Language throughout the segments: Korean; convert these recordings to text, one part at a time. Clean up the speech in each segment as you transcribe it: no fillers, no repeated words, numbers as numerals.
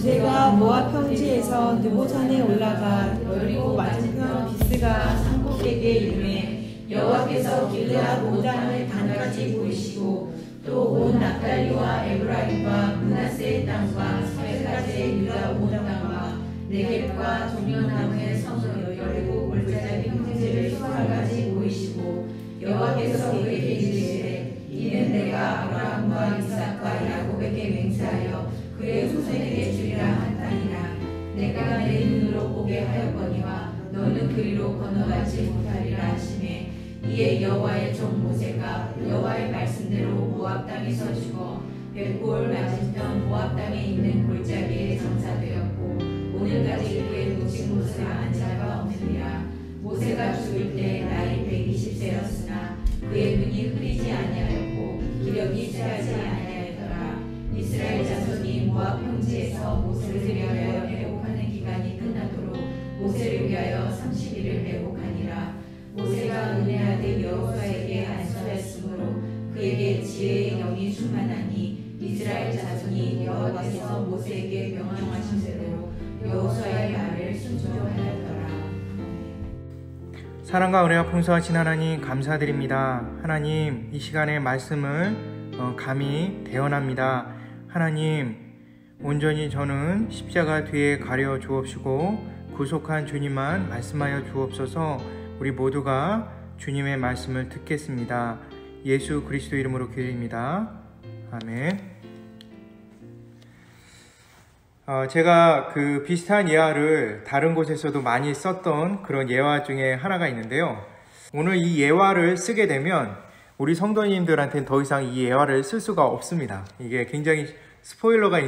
모세가 모압 평지에서 느보산에 올라가 여리고 맞은편 비스가 상국에게 이르매 여호와께서 길르앗 온 땅을 단까지 보이시고 또 온 납달리와 에브라임과 므낫세의 땅과 서해까지의 유다 온 땅과 네겝과 종려나무의 성을 여리고 골짜기 평지를 수알까지 보이시고 여호와께서 그에게 이르시되 이는 내가 아브라함과 이삭과 야곱에게 맹세하여 그의 후손에게 주리라 한 땅이라. 내가 내 눈으로 보게 하였거니와 너는 그리로 건너가지 못하리라 하시매 이에 여호와의 종 모세가 여호와의 말씀대로 모압 땅에서 죽어 벳골 맞은편 모압 땅에 있는 골짜기에 장사되었고 오늘까지 그의 묻힌 곳을 안 자가 없느니라. 모세가 죽을 때 나이 120세였으나 그의 눈이 흐리지 아니하였고 기력이 취하지 아니하였더라. 이스라엘 자손이 모압 평지에서 모세를 위하여 애곡하는 기간이 끝나도록 모세를 위하여 30일을 애곡하니라. 모세가 은혜하되 여호수아에게 안수하였으므로 그에게 지혜의 영이 충만하니 이스라엘 자손이 여호와께서 모세에게 명령하신 대로 여호수아의 말을 순종하였더라. 사랑과 은혜가 풍성하신 하나님 감사드립니다. 하나님 이 시간에 말씀을 감히 대언합니다. 하나님 온전히 저는 십자가 뒤에 가려 주옵시고 구속한 주님만 말씀하여 주옵소서. 우리 모두가 주님의 말씀을 듣겠습니다. 예수 그리스도 이름으로 기도드립니다. 아멘. 제가 그 비슷한 예화를 다른 곳에서도 많이 썼던 그런 예화 중에 하나가 있는데요. 오늘 이 예화를 쓰게 되면 우리 성도님들한테는 더 이상 이 예화를 쓸 수가 없습니다. 이게 굉장히 스포일러가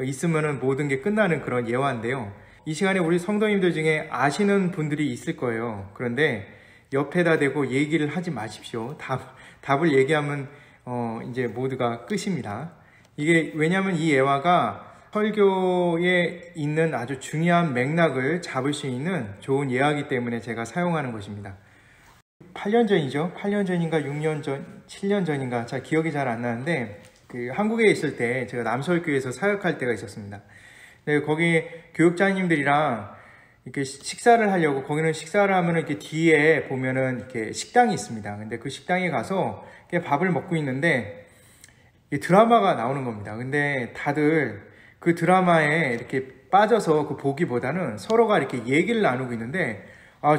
있으면 모든 게 끝나는 그런 예화인데요. 이 시간에 우리 성도님들 중에 아시는 분들이 있을 거예요. 그런데 옆에다 대고 얘기를 하지 마십시오. 답을 얘기하면 이제 모두가 끝입니다. 이게 왜냐하면 이 예화가 설교에 있는 아주 중요한 맥락을 잡을 수 있는 좋은 예화이기 때문에 제가 사용하는 것입니다. 8년 전이죠. 8년 전인가 6년 전, 7년 전인가 잘 기억이 잘 안 나는데 한국에 있을 때 제가 남서울교회에서 사역할 때가 있었습니다. 거기 교육자님들이랑 이렇게 식사를 하려고, 거기는 식사를 하면은 이렇게 뒤에 보면은 이렇게 식당이 있습니다. 근데 그 식당에 가서 밥을 먹고 있는데 드라마가 나오는 겁니다. 근데 다들 그 드라마에 이렇게 빠져서 그 보기보다는 서로가 이렇게 얘기를 나누고 있는데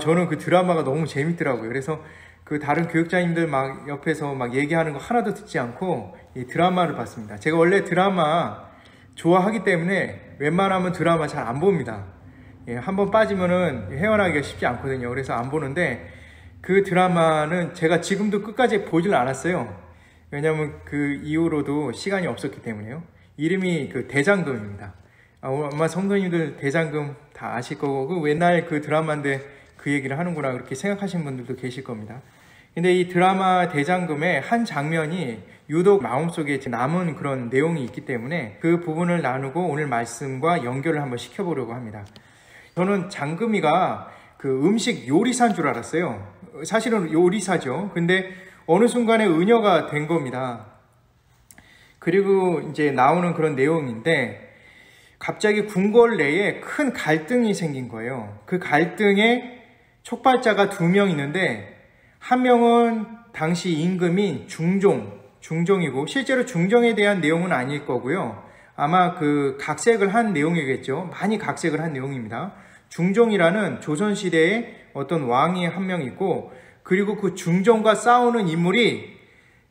저는 그 드라마가 너무 재밌더라고요. 그래서 그 다른 교육자님들 막 옆에서 막 얘기하는 거 하나도 듣지 않고 이 드라마를 봤습니다. 제가 원래 드라마 좋아하기 때문에 웬만하면 드라마 잘 안 봅니다. 한번 빠지면은 헤어나기가 쉽지 않거든요. 그래서 안 보는데 그 드라마는 제가 지금도 끝까지 보질 않았어요. 왜냐하면 그 이후로도 시간이 없었기 때문에요. 이름이 그 대장금입니다. 아마 성도님들 대장금 다 아실 거고, 그 옛날 그 드라마인데 그 얘기를 하는구나 그렇게 생각하시는 분들도 계실 겁니다. 근데 이 드라마 대장금의 한 장면이 유독 마음속에 남은 그런 내용이 있기 때문에 그 부분을 나누고 오늘 말씀과 연결을 한번 시켜보려고 합니다. 저는 장금이가 그 음식 요리사인 줄 알았어요. 사실은 요리사죠. 근데 어느 순간에 은여가 된 겁니다. 그리고 이제 나오는 그런 내용인데 갑자기 궁궐 내에 큰 갈등이 생긴 거예요. 그 갈등에 촉발자가 2명 있는데 한 명은 당시 임금인 중종이고 실제로 중종에 대한 내용은 아닐 거고요. 아마 그 각색을 한 내용이겠죠. 많이 각색을 한 내용입니다. 중종이라는 조선시대의 어떤 왕이 한 명 있고, 그리고 그 중종과 싸우는 인물이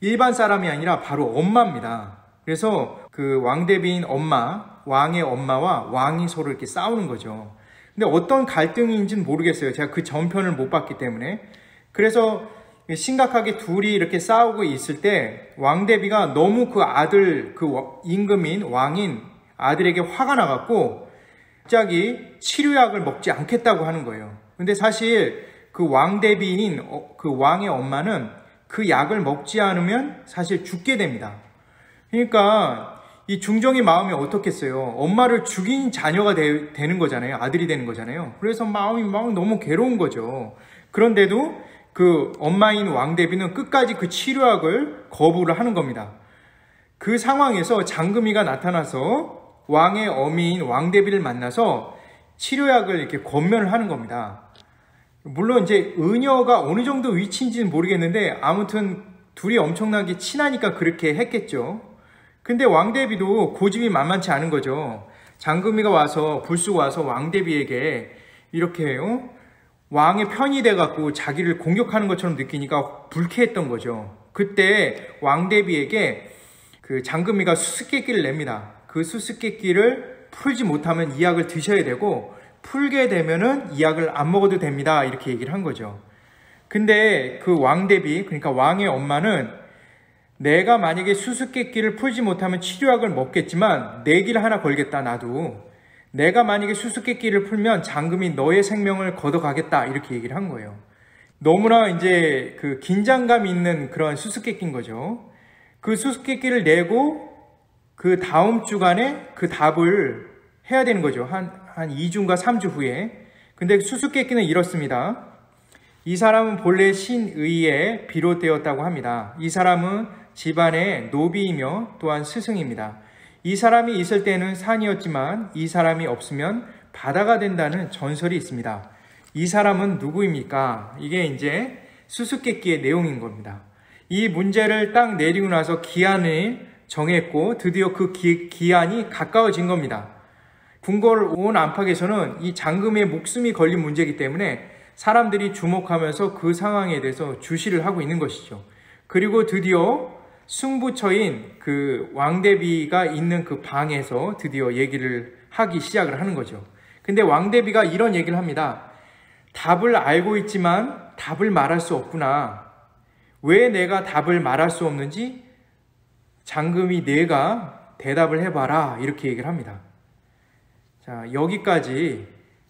일반 사람이 아니라 바로 엄마입니다. 그래서 그 왕대비인 엄마, 왕의 엄마와 왕이 서로 이렇게 싸우는 거죠. 근데 어떤 갈등인지는 모르겠어요. 제가 그 전편을 못 봤기 때문에. 그래서 심각하게 둘이 이렇게 싸우고 있을 때 왕대비가 너무 그 아들, 그 임금인 왕인 아들에게 화가 나갖고 갑자기 치료약을 먹지 않겠다고 하는 거예요. 근데 사실 그 왕대비인 그 왕의 엄마는 그 약을 먹지 않으면 사실 죽게 됩니다. 그러니까 이 중종의 마음이 어떻겠어요? 엄마를 죽인 자녀가 되는 거잖아요. 아들이 되는 거잖아요. 그래서 마음이 너무 괴로운 거죠. 그런데도 그 엄마인 왕대비는 끝까지 그 치료약을 거부를 하는 겁니다. 그 상황에서 장금이가 나타나서 왕의 어미인 왕대비를 만나서 치료약을 이렇게 권면을 하는 겁니다. 물론 이제 의녀가 어느 정도 위치인지는 모르겠는데 아무튼 둘이 엄청나게 친하니까 그렇게 했겠죠. 근데 왕대비도 고집이 만만치 않은 거죠. 장금이가 와서 불쑥 와서 왕대비에게 이렇게 왕의 편이 돼갖고 자기를 공격하는 것처럼 느끼니까 불쾌했던 거죠. 그때 왕대비에게 그 장금이가 수수께끼를 냅니다. 그 수수께끼를 풀지 못하면 이 약을 드셔야 되고 풀게 되면은 이 약을 안 먹어도 됩니다. 이렇게 얘기를 한 거죠. 근데 그 왕대비, 그러니까 왕의 엄마는 내가 만약에 수수께끼를 풀지 못하면 치료약을 먹겠지만 내기를 하나 걸겠다. 나도 내가 만약에 수수께끼를 풀면 장금이 너의 생명을 걷어가겠다. 이렇게 얘기를 한 거예요. 너무나 이제 그 긴장감 있는 그런 수수께끼인 거죠. 그 수수께끼를 내고 그 다음 주간에 그 답을 해야 되는 거죠. 한 2주인가 3주 후에. 근데 수수께끼는 이렇습니다. 이 사람은 본래 신의에 비롯되었다고 합니다. 이 사람은 집안의 노비이며 또한 스승입니다. 이 사람이 있을 때는 산이었지만 이 사람이 없으면 바다가 된다는 전설이 있습니다. 이 사람은 누구입니까? 이게 이제 수수께끼의 내용인 겁니다. 이 문제를 딱 내리고 나서 기한을 정했고 드디어 그 기한이 가까워진 겁니다. 궁궐 온 안팎에서는 이 장금의 목숨이 걸린 문제이기 때문에 사람들이 주목하면서 그 상황에 대해서 주시를 하고 있는 것이죠. 그리고 드디어 승부처인 그 왕대비가 있는 그 방에서 드디어 얘기를 하기 시작을 하는 거죠. 근데 왕대비가 이런 얘기를 합니다. 답을 알고 있지만 답을 말할 수 없구나. 왜 내가 답을 말할 수 없는지 장금이 내가 대답을 해봐라. 이렇게 얘기를 합니다. 자, 여기까지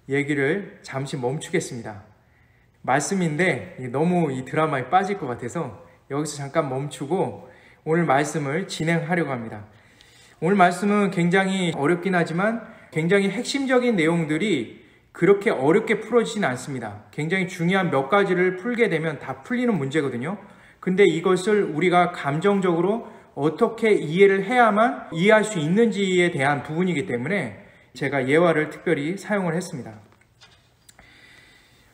얘기를 잠시 멈추겠습니다. 말씀인데 너무 이 드라마에 빠질 것 같아서 여기서 잠깐 멈추고 오늘 말씀을 진행하려고 합니다. 오늘 말씀은 굉장히 어렵긴 하지만 굉장히 핵심적인 내용들이 그렇게 어렵게 풀어지진 않습니다. 굉장히 중요한 몇 가지를 풀게 되면 다 풀리는 문제거든요. 근데 이것을 우리가 감정적으로 어떻게 이해를 해야만 이해할 수 있는지에 대한 부분이기 때문에 제가 예화를 특별히 사용을 했습니다.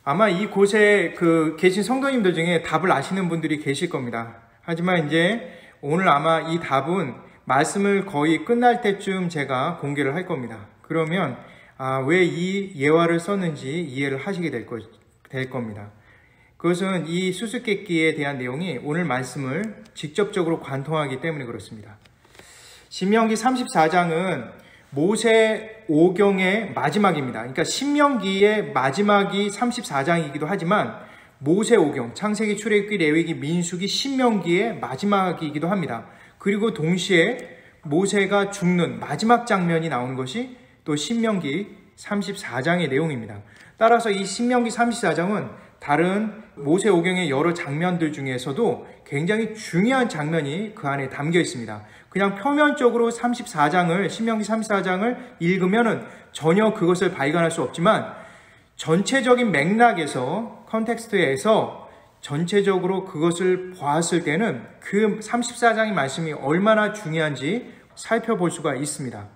아마 이곳에 계신 성도님들 중에 답을 아시는 분들이 계실 겁니다. 하지만 이제 오늘 아마 이 답은 말씀을 거의 끝날 때쯤 제가 공개를 할 겁니다. 그러면 왜 이 예화를 썼는지 이해를 하시게 될 겁니다. 그것은 이 수수께끼에 대한 내용이 오늘 말씀을 직접적으로 관통하기 때문에 그렇습니다. 신명기 34장은 모세 오경의 마지막입니다. 그러니까 신명기의 마지막이 34장이기도 하지만 모세 오경, 창세기, 출애굽기, 레위기, 민수기, 신명기의 마지막이기도 합니다. 그리고 동시에 모세가 죽는 마지막 장면이 나오는 것이 또 신명기 34장의 내용입니다. 따라서 이 신명기 34장은 다른 모세 오경의 여러 장면들 중에서도 굉장히 중요한 장면이 그 안에 담겨 있습니다. 그냥 표면적으로 신명기 34장을 읽으면은 전혀 그것을 발견할 수 없지만 전체적인 맥락에서 컨텍스트에서 전체적으로 그것을 보았을 때는 그 34장의 말씀이 얼마나 중요한지 살펴볼 수가 있습니다.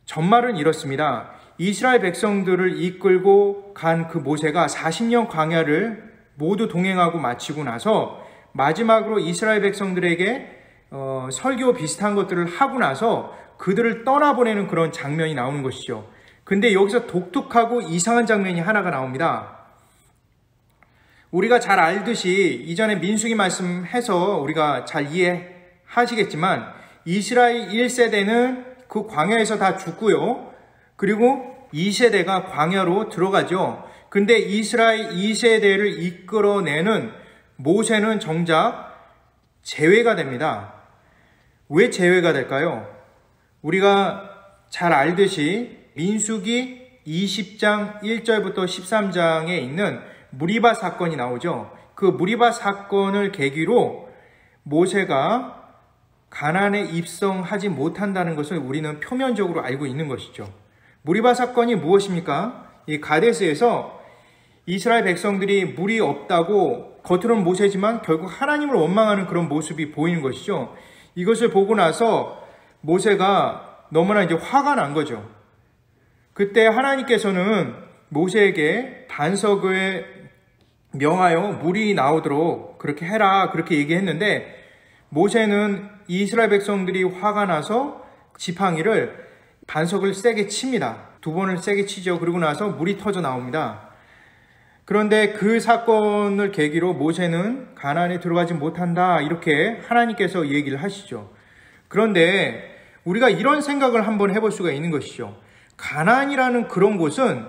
전말은 이렇습니다. 이스라엘 백성들을 이끌고 간 그 모세가 40년 광야를 모두 동행하고 마치고 나서 마지막으로 이스라엘 백성들에게 설교 비슷한 것들을 하고 나서 그들을 떠나보내는 그런 장면이 나오는 것이죠. 근데 여기서 독특하고 이상한 장면이 하나가 나옵니다. 우리가 잘 알듯이 이전에 민수기 말씀해서 우리가 잘 이해하시겠지만 이스라엘 1세대는 그 광야에서 다 죽고요. 그리고 2세대가 광야로 들어가죠. 근데 이스라엘 2세대를 이끌어내는 모세는 정작 제외가 됩니다. 왜 제외가 될까요? 우리가 잘 알듯이 민수기 20장 1절부터 13장에 있는 무리바 사건이 나오죠. 그 무리바 사건을 계기로 모세가 가나안에 입성하지 못한다는 것을 우리는 표면적으로 알고 있는 것이죠. 무리바 사건이 무엇입니까? 이 가데스에서 이스라엘 백성들이 물이 없다고 겉으로는 모세지만 결국 하나님을 원망하는 그런 모습이 보이는 것이죠. 이것을 보고 나서 모세가 너무나 이제 화가 난 거죠. 그때 하나님께서는 모세에게 반석을 명하여 물이 나오도록 그렇게 해라, 그렇게 얘기했는데, 모세는 이스라엘 백성들이 화가 나서 지팡이를 반석을 세게 칩니다. 2번을 세게 치죠. 그러고 나서 물이 터져 나옵니다. 그런데 그 사건을 계기로 모세는 가나안에 들어가지 못한다, 이렇게 하나님께서 얘기를 하시죠. 그런데 우리가 이런 생각을 한번 해볼 수가 있는 것이죠. 가나안이라는 그런 곳은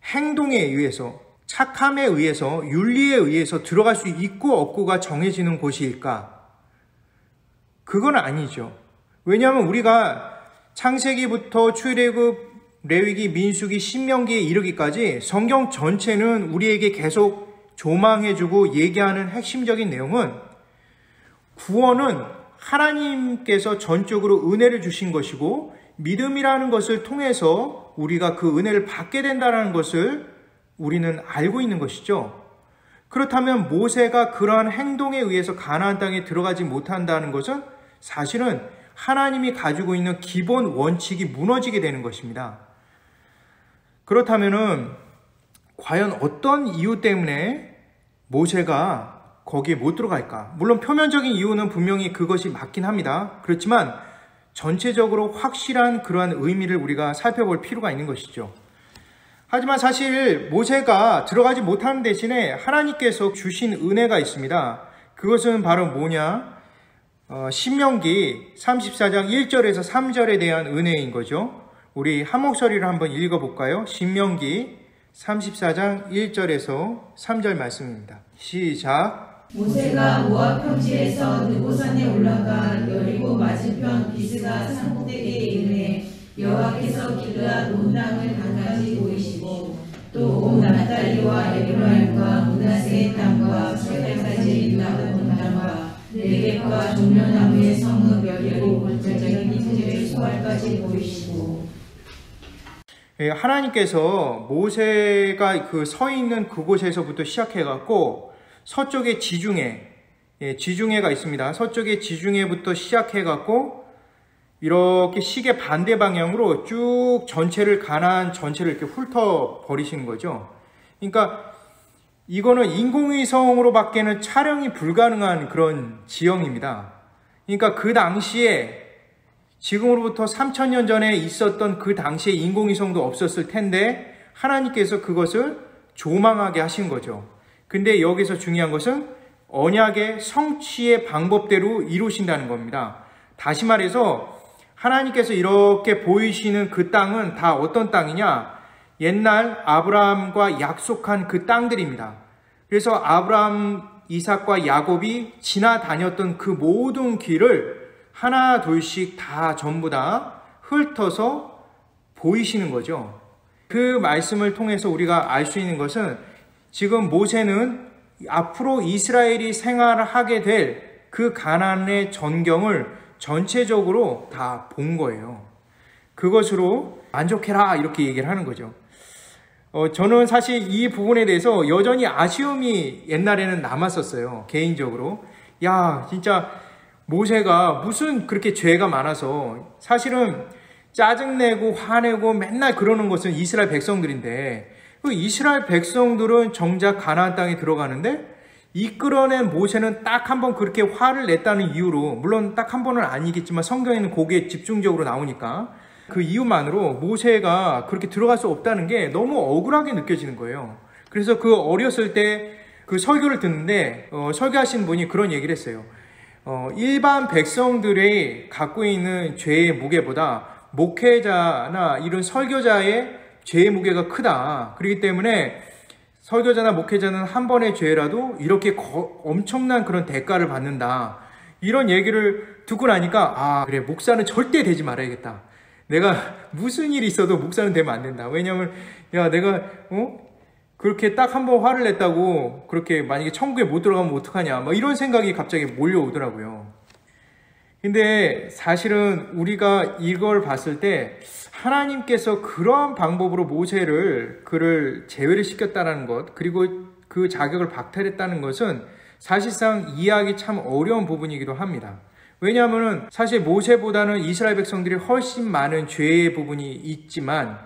행동에 의해서, 착함에 의해서, 윤리에 의해서 들어갈 수 있고 없고가 정해지는 곳일까? 그건 아니죠. 왜냐하면 우리가 창세기부터 출애굽, 레위기, 민수기, 신명기에 이르기까지 성경 전체는 우리에게 계속 조망해주고 얘기하는 핵심적인 내용은, 구원은 하나님께서 전적으로 은혜를 주신 것이고 믿음이라는 것을 통해서 우리가 그 은혜를 받게 된다는 것을 우리는 알고 있는 것이죠. 그렇다면 모세가 그러한 행동에 의해서 가나안 땅에 들어가지 못한다는 것은 사실은 하나님이 가지고 있는 기본 원칙이 무너지게 되는 것입니다. 그렇다면은 과연 어떤 이유 때문에 모세가 거기에 못 들어갈까? 물론 표면적인 이유는 분명히 그것이 맞긴 합니다. 그렇지만 전체적으로 확실한 그러한 의미를 우리가 살펴볼 필요가 있는 것이죠. 하지만 사실 모세가 들어가지 못하는 대신에 하나님께서 주신 은혜가 있습니다. 그것은 바로 뭐냐? 신명기 34장 1절에서 3절에 대한 은혜인 거죠. 우리 한 목소리로 한번 읽어볼까요? 신명기 34장 1절에서 3절 말씀입니다. 시작. 모세가 모압 평지에서 느보산에 올라가 여리고 맞은편 비스가 산꼭대기에 이르매 여호와께서 길르앗 온 땅을 강같이 보이시고 또 온 납달리와 에브라임과 므낫세의 땅과 설갈까지 있나무 온 땅과 네겝과 종려나무의 성읍 여리고 골짜기 이스라엘 소알까지 보이시고. 하나님께서 모세가 그 서 있는 그곳에서부터 시작해갖고 서쪽의 지중해가 있습니다. 서쪽의 지중해부터 시작해갖고 이렇게 시계 반대 방향으로 쭉 전체를, 가나안 전체를 이렇게 훑어버리시는 거죠. 그러니까 이거는 인공위성으로 밖에는 촬영이 불가능한 그런 지형입니다. 그러니까 그 당시에, 지금으로부터 3000년 전에 있었던 그 당시에 인공위성도 없었을 텐데 하나님께서 그것을 조망하게 하신 거죠. 근데 여기서 중요한 것은 언약의 성취의 방법대로 이루신다는 겁니다. 다시 말해서 하나님께서 이렇게 보이시는 그 땅은 다 어떤 땅이냐? 옛날 아브라함과 약속한 그 땅들입니다. 그래서 아브라함, 이삭과 야곱이 지나다녔던 그 모든 길을 하나 둘씩 다 전부 다 훑어서 보이시는 거죠. 그 말씀을 통해서 우리가 알 수 있는 것은 지금 모세는 앞으로 이스라엘이 생활하게 될 그 가나안의 전경을 전체적으로 다 본 거예요. 그것으로 만족해라, 이렇게 얘기를 하는 거죠. 저는 사실 이 부분에 대해서 여전히 아쉬움이 옛날에는 남았었어요. 개인적으로. 야, 진짜 모세가 무슨 그렇게 죄가 많아서, 사실은 짜증내고 화내고 맨날 그러는 것은 이스라엘 백성들인데, 그 이스라엘 백성들은 정작 가나안 땅에 들어가는데 이끌어낸 모세는 딱 한 번 그렇게 화를 냈다는 이유로, 물론 딱 한 번은 아니겠지만 성경에는 거기에 집중적으로 나오니까 그 이유만으로 모세가 그렇게 들어갈 수 없다는 게 너무 억울하게 느껴지는 거예요. 그래서 그 어렸을 때 그 설교를 듣는데 설교하신 분이 그런 얘기를 했어요. 일반 백성들이 갖고 있는 죄의 무게보다 목회자나 이런 설교자의 죄의 무게가 크다. 그렇기 때문에 설교자나 목회자는 한 번의 죄라도 이렇게 엄청난 그런 대가를 받는다. 이런 얘기를 듣고 나니까, 그래, 목사는 절대 되지 말아야겠다. 내가 무슨 일이 있어도 목사는 되면 안 된다. 왜냐면, 야, 내가, 그렇게 딱 한 번 화를 냈다고 그렇게 만약에 천국에 못 들어가면 어떡하냐. 뭐 이런 생각이 갑자기 몰려오더라고요. 근데 사실은 우리가 이걸 봤을 때 하나님께서 그러한 방법으로 모세를, 그를 제외를 시켰다는 것, 그리고 그 자격을 박탈했다는 것은 사실상 이해하기 참 어려운 부분이기도 합니다. 왜냐하면 사실 모세보다는 이스라엘 백성들이 훨씬 많은 죄의 부분이 있지만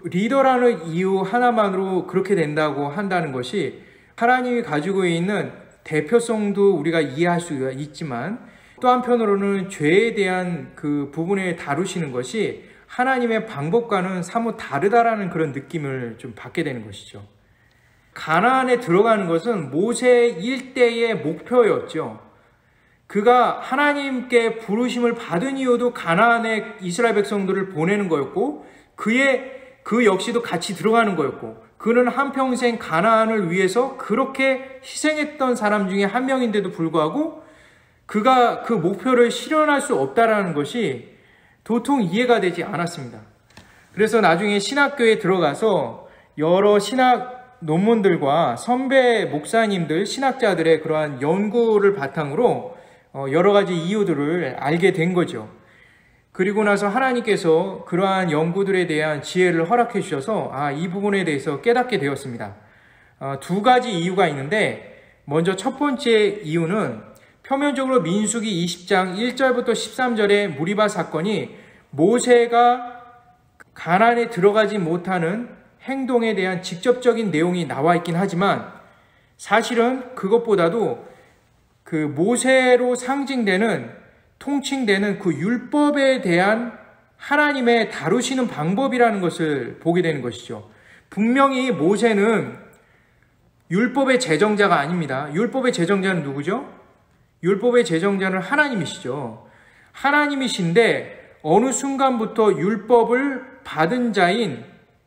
리더라는 이유 하나만으로 그렇게 된다고 한다는 것이 하나님이 가지고 있는 대표성도 우리가 이해할 수가 있지만 또 한편으로는 죄에 대한 그 부분에 다루시는 것이 하나님의 방법과는 사뭇 다르다라는 그런 느낌을 좀 받게 되는 것이죠. 가나안에 들어가는 것은 모세 일대의 목표였죠. 그가 하나님께 부르심을 받은 이유도 가나안에 이스라엘 백성들을 보내는 거였고 그 역시도 같이 들어가는 거였고 그는 한평생 가나안을 위해서 그렇게 희생했던 사람 중에 한 명인데도 불구하고 그가 그 목표를 실현할 수 없다라는 것이 도통 이해가 되지 않았습니다. 그래서 나중에 신학교에 들어가서 여러 신학 논문들과 선배 목사님들, 신학자들의 그러한 연구를 바탕으로 여러 가지 이유들을 알게 된 거죠. 그리고 나서 하나님께서 그러한 연구들에 대한 지혜를 허락해 주셔서 이 부분에 대해서 깨닫게 되었습니다. 두 가지 이유가 있는데 먼저 첫 번째 이유는 표면적으로 민수기 20장 1절부터 13절의 무리바 사건이 모세가 가나안에 들어가지 못하는 행동에 대한 직접적인 내용이 나와 있긴 하지만 사실은 그것보다도 그 모세로 상징되는 통칭되는 그 율법에 대한 하나님의 다루시는 방법이라는 것을 보게 되는 것이죠. 분명히 모세는 율법의 제정자가 아닙니다. 율법의 제정자는 누구죠? 율법의 제정자는 하나님이시죠. 하나님이신데 어느 순간부터 율법을 받은 자인,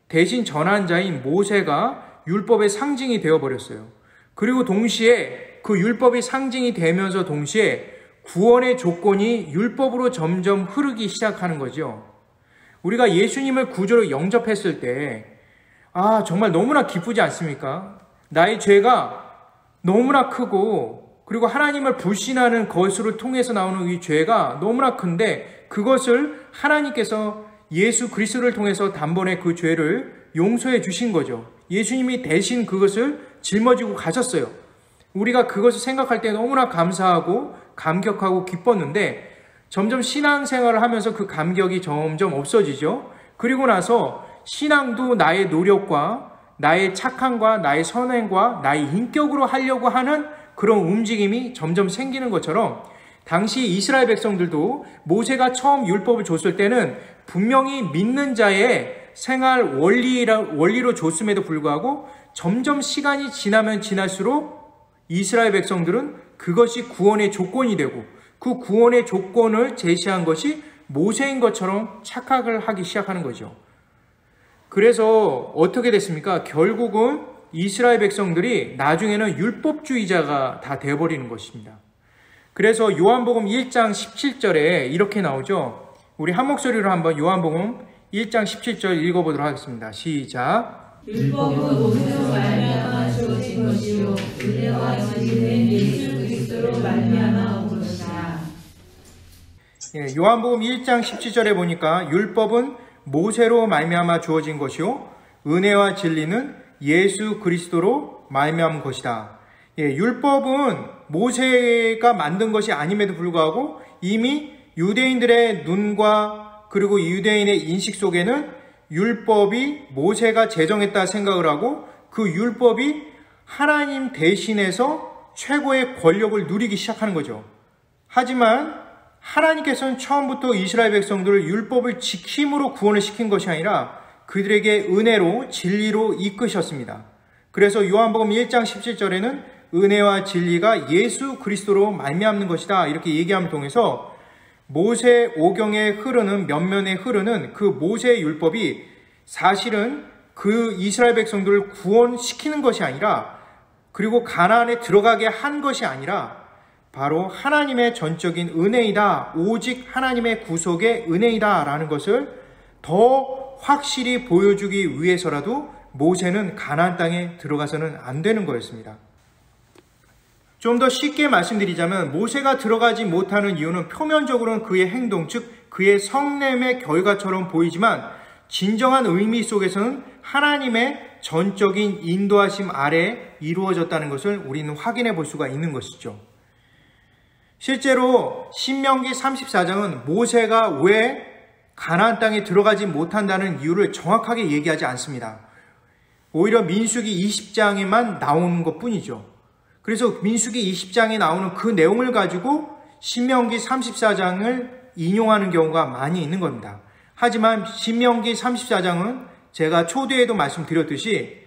대신 전한 자인 모세가 율법의 상징이 되어버렸어요. 그리고 동시에 그 율법이 상징이 되면서 동시에 구원의 조건이 율법으로 점점 흐르기 시작하는 거죠. 우리가 예수님을 구주로 영접했을 때 정말 너무나 기쁘지 않습니까? 나의 죄가 너무나 크고 그리고 하나님을 불신하는 것으로 통해서 나오는 이 죄가 너무나 큰데 그것을 하나님께서 예수 그리스도를 통해서 단번에 그 죄를 용서해 주신 거죠. 예수님이 대신 그것을 짊어지고 가셨어요. 우리가 그것을 생각할 때 너무나 감사하고 감격하고 기뻤는데 점점 신앙생활을 하면서 그 감격이 점점 없어지죠. 그리고 나서 신앙도 나의 노력과 나의 착함과 나의 선행과 나의 인격으로 하려고 하는 그런 움직임이 점점 생기는 것처럼 당시 이스라엘 백성들도 모세가 처음 율법을 줬을 때는 분명히 믿는 자의 생활 원리로 줬음에도 불구하고 점점 시간이 지나면 지날수록 이스라엘 백성들은 그것이 구원의 조건이 되고 그 구원의 조건을 제시한 것이 모세인 것처럼 착각을 하기 시작하는 거죠. 그래서 어떻게 됐습니까? 결국은 이스라엘 백성들이 나중에는 율법주의자가 다 되어버리는 것입니다. 그래서 요한복음 1장 17절에 이렇게 나오죠. 우리 한 목소리로 한번 요한복음 1장 17절 읽어보도록 하겠습니다. 시작. 율법은 모세로 말미암아 주어진 것이요 은혜와 진리는 예수 그리스도로 말미암아 온 것이다. 요한복음 1장 17절에 보니까 율법은 모세로 말미암아 주어진 것이요 은혜와 진리는 예수 그리스도로 말미암은 것이다. 율법은 모세가 만든 것이 아님에도 불구하고 이미 유대인들의 눈과 그리고 유대인의 인식 속에는 율법이 모세가 제정했다 생각을 하고 그 율법이 하나님 대신해서 최고의 권력을 누리기 시작하는 거죠. 하지만 하나님께서는 처음부터 이스라엘 백성들을 율법을 지킴으로 구원을 시킨 것이 아니라 그들에게 은혜로 진리로 이끄셨습니다. 그래서 요한복음 1장 17절에는 은혜와 진리가 예수 그리스도로 말미암는 것이다 이렇게 얘기함을 통해서 모세 오경에 흐르는 면면에 흐르는 그 모세의 율법이 사실은 그 이스라엘 백성들을 구원시키는 것이 아니라 그리고 가나안에 들어가게 한 것이 아니라 바로 하나님의 전적인 은혜이다. 오직 하나님의 구속의 은혜이다 라는 것을 더 확실히 보여주기 위해서라도 모세는 가나안 땅에 들어가서는 안 되는 거였습니다. 좀 더 쉽게 말씀드리자면 모세가 들어가지 못하는 이유는 표면적으로는 그의 행동, 즉 그의 성냄의 결과처럼 보이지만 진정한 의미 속에서는 하나님의 전적인 인도하심 아래 이루어졌다는 것을 우리는 확인해 볼 수가 있는 것이죠. 실제로 신명기 34장은 모세가 왜 가나안 땅에 들어가지 못한다는 이유를 정확하게 얘기하지 않습니다. 오히려 민수기 20장에만 나오는 것뿐이죠. 그래서 민수기 20장에 나오는 그 내용을 가지고 신명기 34장을 인용하는 경우가 많이 있는 겁니다. 하지만 신명기 34장은 제가 초대에도 말씀드렸듯이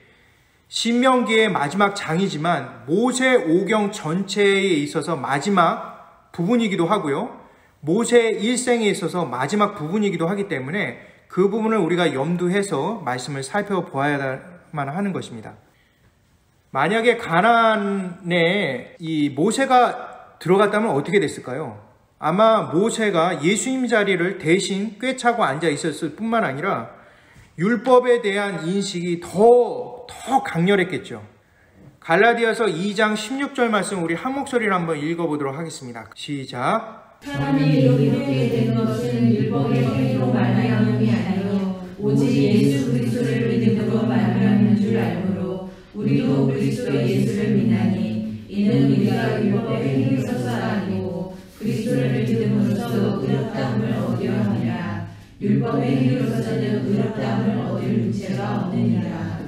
신명기의 마지막 장이지만 모세 오경 전체에 있어서 마지막 부분이기도 하고요. 모세 일생에 있어서 마지막 부분이기도 하기 때문에 그 부분을 우리가 염두해서 말씀을 살펴보아야만 하는 것입니다. 만약에 가나안에 이 모세가 들어갔다면 어떻게 됐을까요? 아마 모세가 예수님 자리를 대신 꿰차고 앉아 있었을 뿐만 아니라 율법에 대한 인식이 더 강렬했겠죠. 갈라디아서 2장 16절 말씀 우리 한 목소리로 한번 읽어보도록 하겠습니다. 시작. 사람이 이렇게 된 것은 율법의 행위로 말미암음이 아니요 오직 예수 그리스도를 믿음으로 말미암는 줄 알므로 우리도 그리스도 예수를 믿나니 이는 우리가 율법의 행위로서 아니고 그리스도를 믿음으로써 의롭다함을 얻으려 함이라. 율법의 행위로서는 의롭다함을 얻을 육체가 없느니라.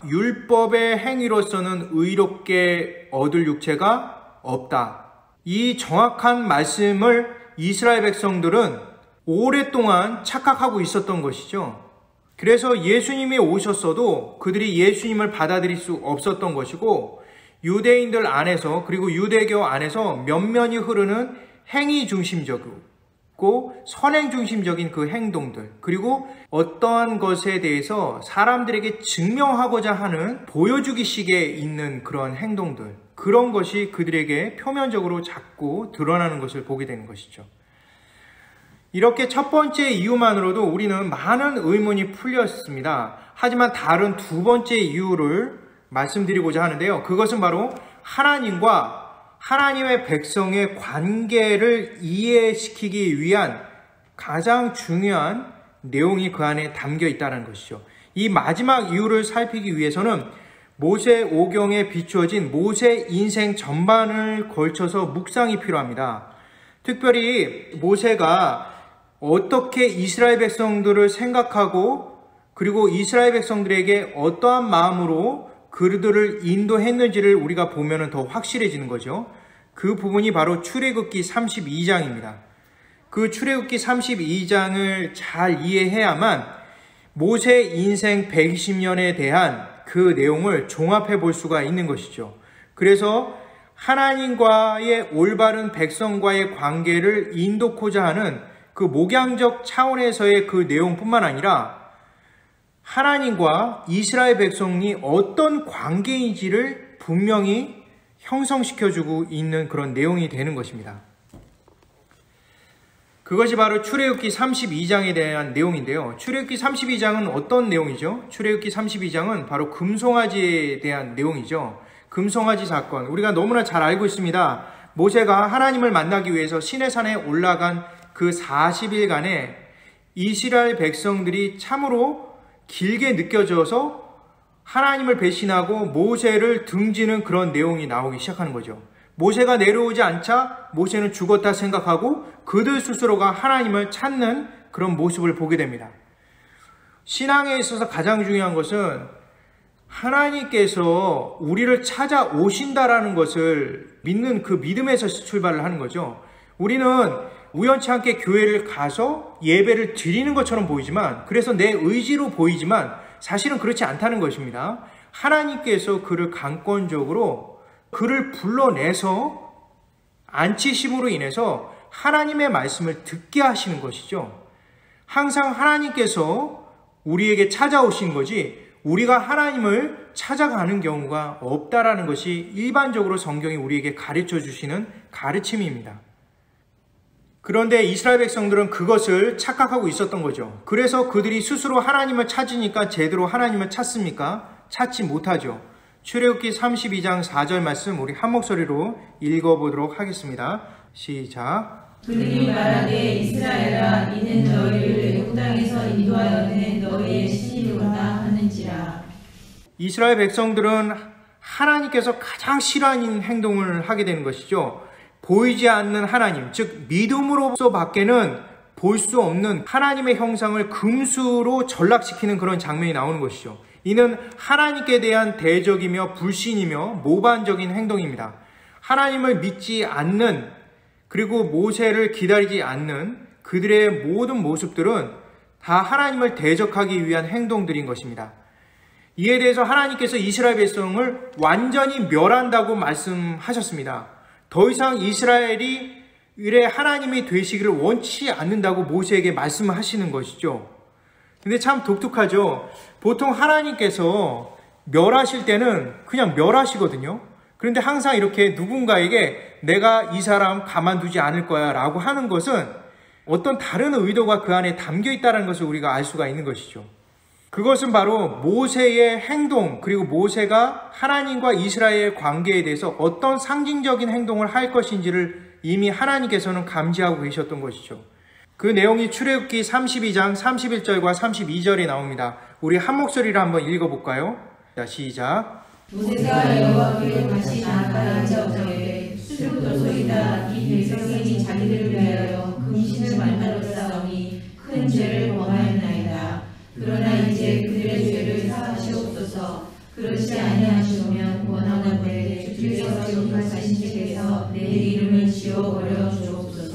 율법의 행위로서는 의롭게 얻을 육체가 없다. 이 정확한 말씀을 이스라엘 백성들은 오랫동안 착각하고 있었던 것이죠. 그래서 예수님이 오셨어도 그들이 예수님을 받아들일 수 없었던 것이고 유대인들 안에서 그리고 유대교 안에서 면면이 흐르는 행위 중심적이고 선행 중심적인 그 행동들 그리고 어떠한 것에 대해서 사람들에게 증명하고자 하는 보여주기식에 있는 그런 행동들 그런 것이 그들에게 표면적으로 자꾸 드러나는 것을 보게 되는 것이죠. 이렇게 첫 번째 이유만으로도 우리는 많은 의문이 풀렸습니다. 하지만 다른 두 번째 이유를 말씀드리고자 하는데요. 그것은 바로 하나님과 하나님의 백성의 관계를 이해시키기 위한 가장 중요한 내용이 그 안에 담겨 있다는 것이죠. 이 마지막 이유를 살피기 위해서는 모세 오경에 비추어진 모세 인생 전반을 걸쳐서 묵상이 필요합니다. 특별히 모세가 어떻게 이스라엘 백성들을 생각하고 그리고 이스라엘 백성들에게 어떠한 마음으로 그들을 인도했는지를 우리가 보면 더 확실해지는 거죠. 그 부분이 바로 출애굽기 32장입니다. 그 출애굽기 32장을 잘 이해해야만 모세 인생 120년에 대한 그 내용을 종합해 볼 수가 있는 것이죠. 그래서 하나님과의 올바른 백성과의 관계를 인도코자 하는 그 목양적 차원에서의 그 내용뿐만 아니라 하나님과 이스라엘 백성이 어떤 관계인지를 분명히 형성시켜주고 있는 그런 내용이 되는 것입니다. 그것이 바로 출애굽기 32장에 대한 내용인데요. 출애굽기 32장은 어떤 내용이죠? 출애굽기 32장은 바로 금송아지에 대한 내용이죠. 금송아지 사건, 우리가 너무나 잘 알고 있습니다. 모세가 하나님을 만나기 위해서 시내산에 올라간 그 40일간에 이스라엘 백성들이 참으로 길게 느껴져서 하나님을 배신하고 모세를 등지는 그런 내용이 나오기 시작하는 거죠. 모세가 내려오지 않자 모세는 죽었다 생각하고 그들 스스로가 하나님을 찾는 그런 모습을 보게 됩니다. 신앙에 있어서 가장 중요한 것은 하나님께서 우리를 찾아오신다라는 것을 믿는 그 믿음에서 출발을 하는 거죠. 우리는 우연치 않게 교회를 가서 예배를 드리는 것처럼 보이지만 그래서 내 의지로 보이지만 사실은 그렇지 않다는 것입니다. 하나님께서 그를 강권적으로 그를 불러내서 앉히심으로 인해서 하나님의 말씀을 듣게 하시는 것이죠. 항상 하나님께서 우리에게 찾아오신 거지 우리가 하나님을 찾아가는 경우가 없다라는 것이 일반적으로 성경이 우리에게 가르쳐 주시는 가르침입니다. 그런데 이스라엘 백성들은 그것을 착각하고 있었던 거죠. 그래서 그들이 스스로 하나님을 찾으니까 제대로 하나님을 찾습니까? 찾지 못하죠. 출애굽기 32장 4절 말씀 우리 한 목소리로 읽어보도록 하겠습니다. 시작. 그들이 말하되 이스라엘아 이는 너희를 애굽 땅에서 인도하여 낸 너희의 신이로다 하는지라. 이스라엘 백성들은 하나님께서 가장 싫어하는 행동을 하게 되는 것이죠. 보이지 않는 하나님, 즉 믿음으로서 밖에는 볼 수 없는 하나님의 형상을 금수로 전락시키는 그런 장면이 나오는 것이죠. 이는 하나님께 대한 대적이며 불신이며 모반적인 행동입니다. 하나님을 믿지 않는, 그리고 모세를 기다리지 않는 그들의 모든 모습들은 다 하나님을 대적하기 위한 행동들인 것입니다. 이에 대해서 하나님께서 이스라엘 백성을 완전히 멸한다고 말씀하셨습니다. 더 이상 이스라엘이 하나님이 되시기를 원치 않는다고 모세에게 말씀하시는 것이죠. 근데 참 독특하죠. 보통 하나님께서 멸하실 때는 그냥 멸하시거든요. 그런데 항상 이렇게 누군가에게 내가 이 사람 가만두지 않을 거야 라고 하는 것은 어떤 다른 의도가 그 안에 담겨 있다는 것을 우리가 알 수가 있는 것이죠. 그것은 바로 모세의 행동, 그리고 모세가 하나님과 이스라엘의 관계에 대해서 어떤 상징적인 행동을 할 것인지를 이미 하나님께서는 감지하고 계셨던 것이죠. 그 내용이 출애굽기 32장 31절과 32절에 나옵니다. 우리 한 목소리로 한번 읽어볼까요? 자, 시작. 모세가 여호와께 다시 나아가는 저녁에 수르도소이다. 이 백성이 자기들을 위하여 금신을 만들어 싸우니 큰 죄를 범하였나이다. 그러나 이제 그들의 죄를 사하시옵소서. 그렇지 아니하시면 원하건대 주께서 기록하신 책에서 내 이름을 지워버려 주옵소서.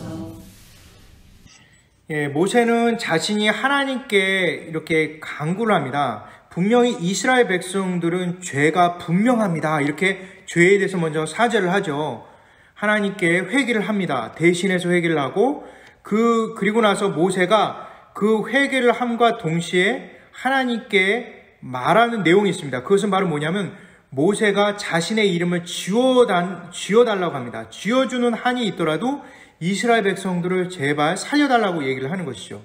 모세는 자신이 하나님께 이렇게 간구를 합니다. 분명히 이스라엘 백성들은 죄가 분명합니다. 이렇게 죄에 대해서 먼저 사죄를 하죠. 하나님께 회개를 합니다. 대신해서 회개를 하고 그리고 나서 모세가 그 회개를 함과 동시에 하나님께 말하는 내용이 있습니다. 그것은 바로 뭐냐면 모세가 자신의 이름을 지워달라고 합니다. 지워주는 한이 있더라도 이스라엘 백성들을 제발 살려달라고 얘기를 하는 것이죠.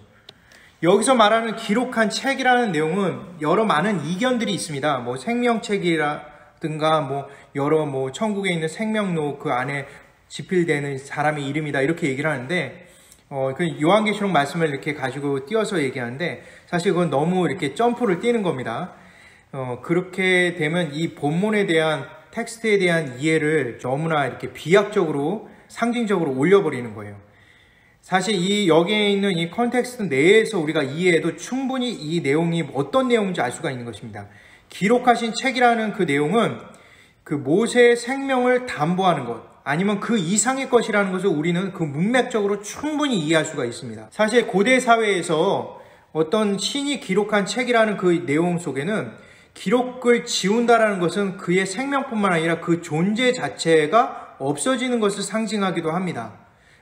여기서 말하는 기록한 책이라는 내용은 여러 많은 이견들이 있습니다. 뭐 생명책이라든가 여러 천국에 있는 생명록 그 안에 집필되는 사람의 이름이다 이렇게 얘기를 하는데 그 요한계시록 말씀을 이렇게 가지고 띄어서 얘기하는데 사실 그건 너무 이렇게 점프를 뛰는 겁니다. 그렇게 되면 이 본문에 대한 텍스트에 대한 이해를 너무나 이렇게 비약적으로 상징적으로 올려버리는 거예요. 사실 여기에 있는 이 컨텍스트 내에서 우리가 이해해도 충분히 이 내용이 어떤 내용인지 알 수가 있는 것입니다. 기록하신 책이라는 그 내용은 그 모세의 생명을 담보하는 것, 아니면 그 이상의 것이라는 것을 우리는 그 문맥적으로 충분히 이해할 수가 있습니다. 사실 고대 사회에서 어떤 신이 기록한 책이라는 그 내용 속에는 기록을 지운다라는 것은 그의 생명뿐만 아니라 그 존재 자체가 없어지는 것을 상징하기도 합니다.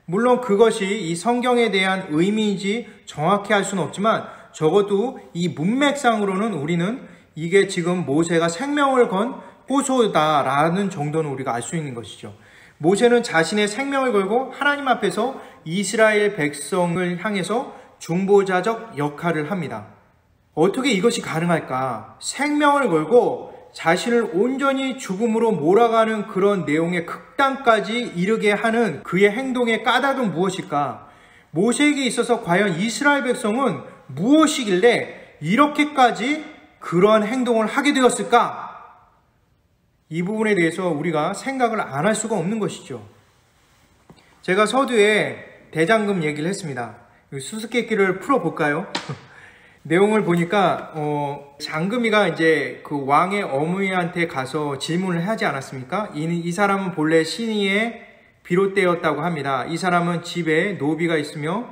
물론 그것이 이 성경에 대한 의미인지 정확히 할 수는 없지만 적어도 이 문맥상으로는 우리는 이게 지금 모세가 생명을 건 호소다라는 정도는 우리가 알 수 있는 것이죠. 모세는 자신의 생명을 걸고 하나님 앞에서 이스라엘 백성을 향해서 중보자적 역할을 합니다. 어떻게 이것이 가능할까? 생명을 걸고 자신을 온전히 죽음으로 몰아가는 그런 내용의 극단까지 이르게 하는 그의 행동의 까닭은 무엇일까? 모세에게 있어서 과연 이스라엘 백성은 무엇이길래 이렇게까지 그러한 행동을 하게 되었을까? 이 부분에 대해서 우리가 생각을 안 할 수가 없는 것이죠. 제가 서두에 대장금 얘기를 했습니다. 수수께끼를 풀어볼까요? 내용을 보니까 장금이가 이제 그 왕의 어머니한테 가서 질문을 하지 않았습니까? 이 사람은 본래 신이에 비롯되었다고 합니다. 이 사람은 집에 노비가 있으며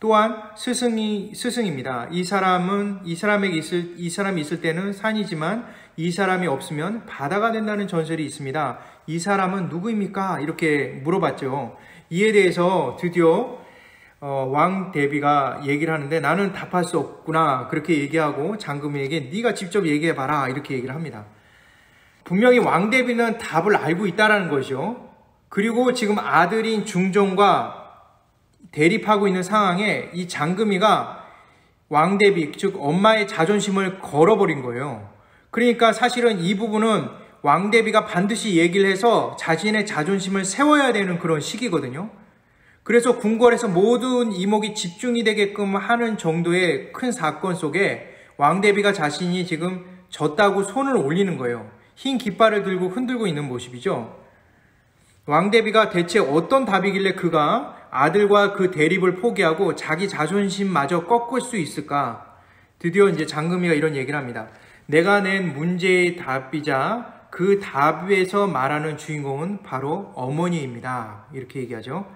또한 스승입니다. 이 사람이 있을 때는 산이지만 이 사람이 없으면 바다가 된다는 전설이 있습니다. 이 사람은 누구입니까? 이렇게 물어봤죠. 이에 대해서 드디어 왕 대비가 얘기를 하는데 나는 답할 수 없구나 그렇게 얘기하고 장금이에게 네가 직접 얘기해봐라 이렇게 얘기를 합니다. 분명히 왕 대비는 답을 알고 있다는 거죠. 그리고 지금 아들인 중종과 대립하고 있는 상황에 이 장금이가 왕 대비 즉 엄마의 자존심을 걸어버린 거예요. 그러니까 사실은 이 부분은 왕 대비가 반드시 얘기를 해서 자신의 자존심을 세워야 되는 그런 시기거든요. 그래서 궁궐에서 모든 이목이 집중이 되게끔 하는 정도의 큰 사건 속에 왕 대비가 자신이 지금 졌다고 손을 올리는 거예요. 흰 깃발을 들고 흔들고 있는 모습이죠. 왕대비가 대체 어떤 답이길래 그가 아들과 그 대립을 포기하고 자기 자존심마저 꺾을 수 있을까? 드디어 이제 장금이가 이런 얘기를 합니다. 내가 낸 문제의 답이자 그 답에서 말하는 주인공은 바로 어머니입니다. 이렇게 얘기하죠.